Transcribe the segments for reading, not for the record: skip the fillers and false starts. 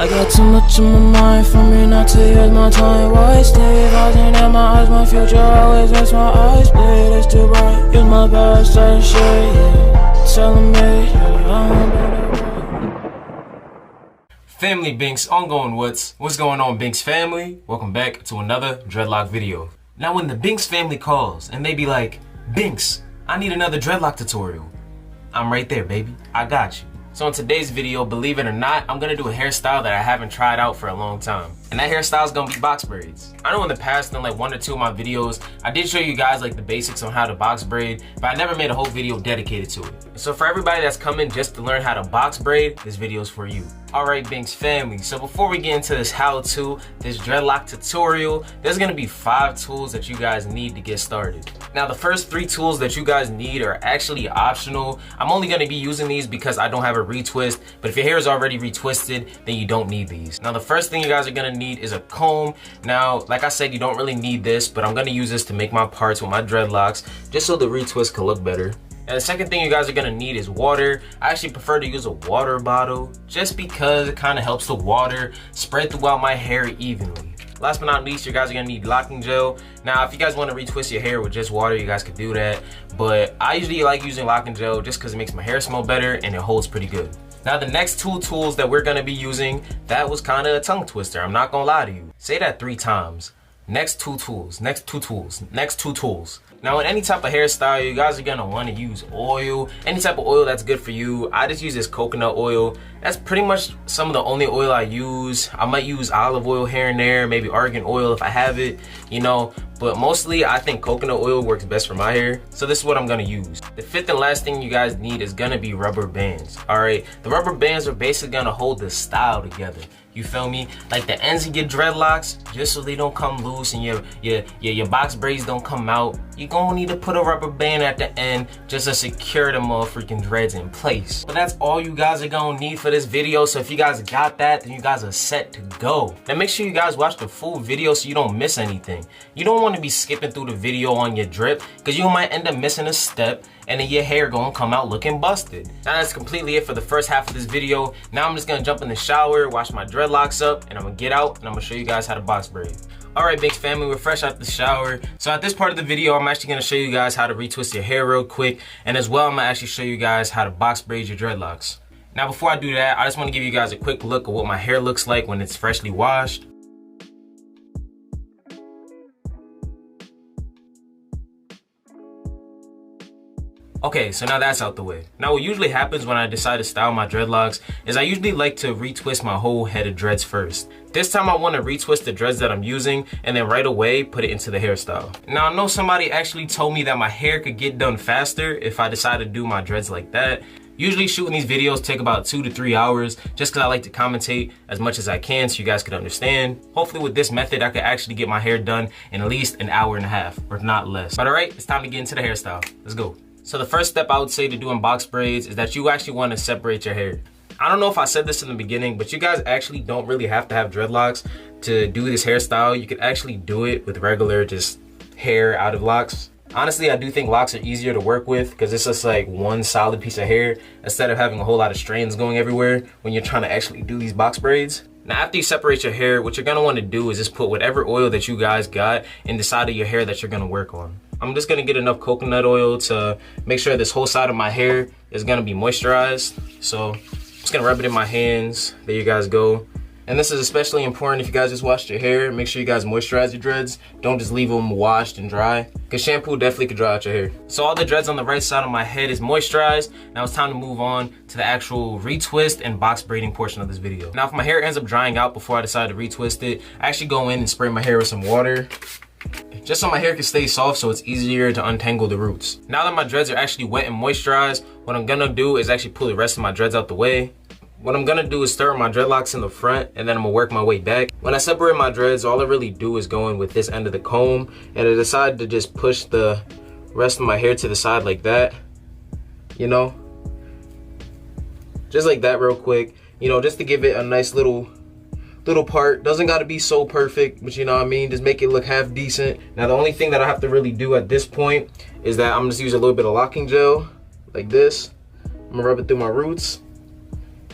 I got too much in my mind for me not to use my time wisely. Rising in my eyes, my future always makes my eyes bleed. It's too bright, use my past as shit, yeah. Telling me, yeah, I'm better. Family Binks, ongoing what's going on, Binks Family? Welcome back to another dreadlock video. Now when the Binks family calls and they be like, Binks, I need another dreadlock tutorial, I'm right there, baby. I got you. So in today's video, believe it or not, I'm gonna do a hairstyle that I haven't tried out for a long time. And that hairstyle is gonna be box braids. I know in the past, in like 1 or 2 of my videos, I did show you guys like the basics on how to box braid, but I never made a whole video dedicated to it. So for everybody that's coming just to learn how to box braid, this video is for you. Alright, Binks family, so before we get into this how-to, this dreadlock tutorial, there's gonna be 5 tools that you guys need to get started. Now the first 3 tools that you guys need are actually optional. I'm only gonna be using these because I don't have a retwist, but if your hair is already retwisted, then you don't need these. Now the first thing you guys are gonna need is a comb. Now, like I said, you don't really need this, but I'm gonna use this to make my parts with my dreadlocks, just so the retwist can look better. And the second thing you guys are gonna need is water. I actually prefer to use a water bottle just because it kind of helps the water spread throughout my hair evenly. Last but not least, you guys are gonna need locking gel. Now, if you guys wanna retwist your hair with just water, you guys could do that. But I usually like using locking gel just because it makes my hair smell better and it holds pretty good. Now, the next 2 tools that we're gonna be using, that was kind of a tongue twister. I'm not gonna lie to you. Say that 3 times. Next 2 tools, next 2 tools, next 2 tools. Now in any type of hairstyle, you guys are gonna wanna use oil. Any type of oil that's good for you. I just use this coconut oil. That's pretty much some of the only oil I use. I might use olive oil here and there, maybe argan oil if I have it, you know. But mostly I think coconut oil works best for my hair. So this is what I'm gonna use. The 5th and last thing you guys need is gonna be rubber bands, all right? The rubber bands are basically gonna hold the style together. You feel me? Like the ends of your dreadlocks, just so they don't come loose and your box braids don't come out. You're gonna need to put a rubber band at the end just to secure the motherfucking dreads in place. But that's all you guys are gonna need for this video. So if you guys got that, then you guys are set to go. Now make sure you guys watch the full video so you don't miss anything. You don't want to be skipping through the video on your drip because you might end up missing a step and then your hair gonna come out looking busted. Now that's completely it for the first half of this video. Now I'm just gonna jump in the shower, wash my dreadlocks up, and I'm gonna get out and I'm gonna show you guys how to box braid. Alright, Binks family, we're fresh out the shower. So at this part of the video, I'm actually gonna show you guys how to retwist your hair real quick, and as well, I'm gonna actually show you guys how to box braid your dreadlocks. Now before I do that, I just wanna give you guys a quick look at what my hair looks like when it's freshly washed. Okay, so now that's out the way. Now what usually happens when I decide to style my dreadlocks is I usually like to retwist my whole head of dreads first. This time I want to retwist the dreads that I'm using and then right away put it into the hairstyle. Now I know somebody actually told me that my hair could get done faster if I decide to do my dreads like that. Usually shooting these videos take about 2 to 3 hours just because I like to commentate as much as I can so you guys can understand. Hopefully with this method I could actually get my hair done in at least an hour and a half, or if not less. But alright, it's time to get into the hairstyle. Let's go. So the first step I would say to doing box braids is that you actually want to separate your hair. I don't know if I said this in the beginning, but you guys actually don't really have to have dreadlocks to do this hairstyle. You could actually do it with regular just hair out of locks. Honestly, I do think locks are easier to work with because it's just like one solid piece of hair instead of having a whole lot of strands going everywhere when you're trying to actually do these box braids. Now after you separate your hair, what you're gonna want to do is just put whatever oil that you guys got in the side of your hair that you're gonna work on. I'm just gonna get enough coconut oil to make sure this whole side of my hair is gonna be moisturized. So I'm just gonna rub it in my hands. There you guys go. And this is especially important if you guys just washed your hair. Make sure you guys moisturize your dreads. Don't just leave them washed and dry, because shampoo definitely could dry out your hair. So all the dreads on the right side of my head is moisturized. Now it's time to move on to the actual retwist and box braiding portion of this video. Now if my hair ends up drying out before I decide to retwist it, I actually go in and spray my hair with some water, just so my hair can stay soft so it's easier to untangle the roots. Now that my dreads are actually wet and moisturized, what I'm gonna do is actually pull the rest of my dreads out the way. What I'm gonna do is start my dreadlocks in the front and then I'm gonna work my way back. When I separate my dreads, all I really do is go in with this end of the comb and I decide to just push the rest of my hair to the side like that, you know? Just like that real quick, you know, just to give it a nice little part. Doesn't gotta be so perfect, but you know what I mean? Just make it look half decent. Now the only thing that I have to really do at this point is that I'm just use a little bit of locking gel, like this. I'm gonna rub it through my roots.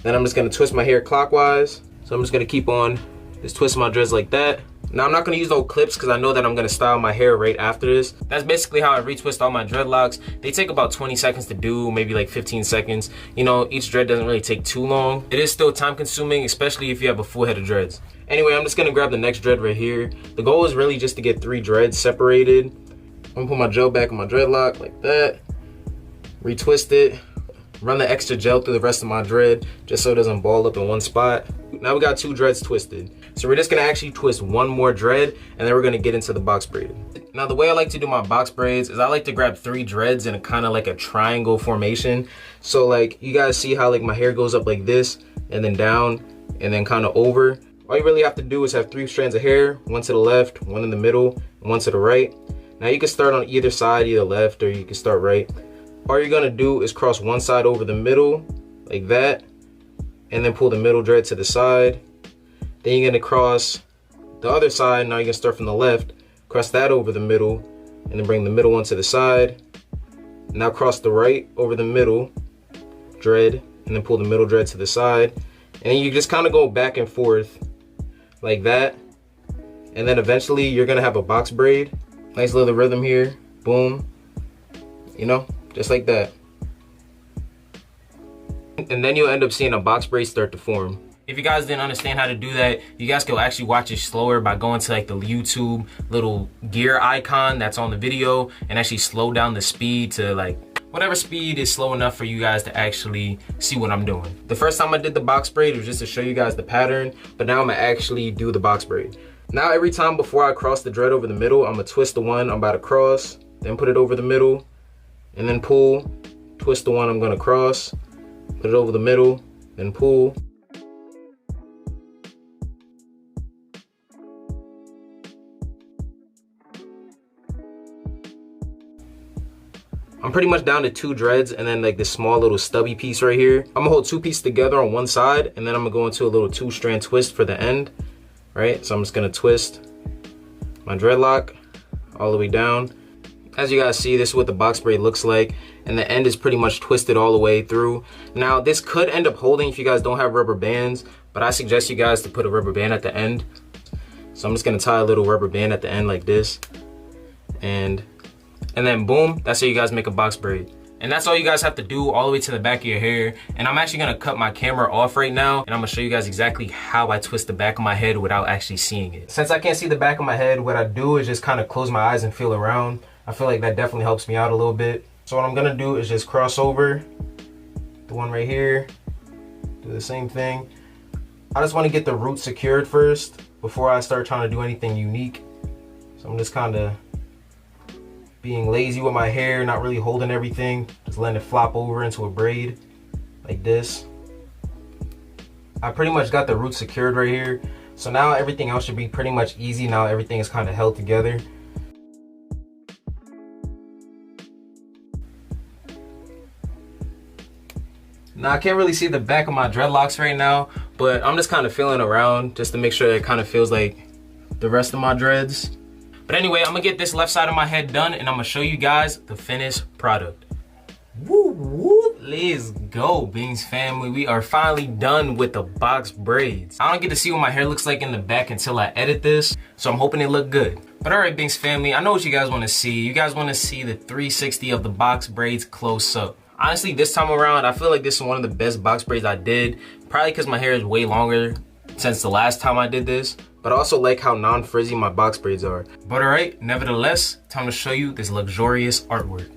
Then I'm just gonna twist my hair clockwise. So I'm just gonna keep on just twisting my dreads like that. Now I'm not gonna use no clips because I know that I'm gonna style my hair right after this. That's basically how I retwist all my dreadlocks. They take about 20 seconds to do, maybe like 15 seconds. You know, each dread doesn't really take too long. It is still time consuming, especially if you have a full head of dreads. Anyway, I'm just gonna grab the next dread right here. The goal is really just to get 3 dreads separated. I'm gonna put my gel back in my dreadlock like that. Retwist it. Run the extra gel through the rest of my dread just so it doesn't ball up in one spot. Now we got 2 dreads twisted. So we're just gonna actually twist 1 more dread and then we're gonna get into the box braid. Now the way I like to do my box braids is I like to grab 3 dreads in a kind of like a triangle formation. So like you guys see how like my hair goes up like this and then down and then kind of over. All you really have to do is have 3 strands of hair, 1 to the left, 1 in the middle, and 1 to the right. Now you can start on either side, either left or you can start right. All you're gonna do is cross one side over the middle like that and then pull the middle dread to the side. Then you're gonna cross the other side. Now you're gonna start from the left, cross that over the middle and then bring the middle one to the side. Now cross the right over the middle dread and then pull the middle dread to the side. And then you just kind of go back and forth like that. And then eventually you're gonna have a box braid. Nice little rhythm here, boom, you know, just like that. And then you'll end up seeing a box braid start to form. If you guys didn't understand how to do that, you guys can actually watch it slower by going to like the YouTube little gear icon that's on the video and actually slow down the speed to like whatever speed is slow enough for you guys to actually see what I'm doing. The first time I did the box braid was just to show you guys the pattern, but now I'm gonna actually do the box braid. Now every time before I cross the dread over the middle, I'm gonna twist the one I'm about to cross, then put it over the middle, and then pull, twist the one I'm gonna cross, put it over the middle, then pull. I'm pretty much down to 2 dreads and then like this small little stubby piece right here. I'm gonna hold 2 pieces together on one side and then I'm gonna go into a little 2-strand twist for the end, right? So I'm just gonna twist my dreadlock all the way down. As you guys see, this is what the box braid looks like, and the end is pretty much twisted all the way through. Now this could end up holding if you guys don't have rubber bands, but I suggest you guys to put a rubber band at the end. So I'm just gonna tie a little rubber band at the end like this, and then boom, that's how you guys make a box braid. And that's all you guys have to do all the way to the back of your hair. And I'm actually gonna cut my camera off right now and I'm gonna show you guys exactly how I twist the back of my head without actually seeing it. Since I can't see the back of my head, what I do is just kind of close my eyes and feel around. I feel like that definitely helps me out a little bit. So what I'm gonna do is just cross over the one right here, do the same thing. I just wanna get the root secured first before I start trying to do anything unique. So I'm just kinda being lazy with my hair, not really holding everything, just letting it flop over into a braid like this. I pretty much got the root secured right here. So now everything else should be pretty much easy. Now everything is kind of held together. Now I can't really see the back of my dreadlocks right now, but I'm just kind of feeling around just to make sure it kind of feels like the rest of my dreads. But anyway, I'm gonna get this left side of my head done and I'm gonna show you guys the finished product. Woo woo, let's go, Binks family. We are finally done with the box braids. I don't get to see what my hair looks like in the back until I edit this, so I'm hoping it look good. But all right, Binks family, I know what you guys wanna see. You guys wanna see the 360 of the box braids close up. Honestly, this time around, I feel like this is one of the best box braids I did, probably because my hair is way longer since the last time I did this. But I also like how non-frizzy my box braids are. But all right, nevertheless, time to show you this luxurious artwork.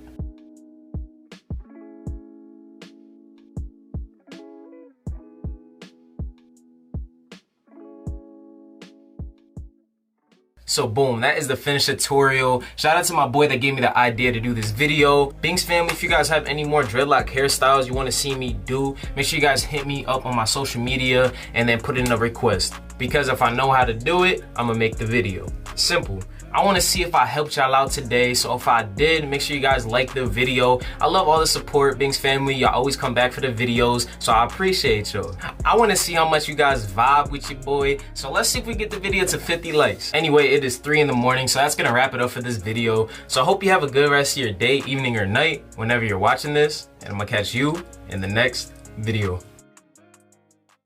So boom, that is the finished tutorial. Shout out to my boy that gave me the idea to do this video. Binks family, if you guys have any more dreadlock hairstyles you want to see me do, make sure you guys hit me up on my social media and then put in a request. Because if I know how to do it, I'm gonna make the video. Simple. I want to see if I helped y'all out today, so if I did, make sure you guys like the video. I love all the support, Binks family. Y'all always come back for the videos, so I appreciate y'all. I want to see how much you guys vibe with your boy, so let's see if we get the video to 50 likes. Anyway, it is 3 in the morning, so that's gonna wrap it up for this video. So I hope you have a good rest of your day, evening, or night, whenever you're watching this, and I'm gonna catch you in the next video.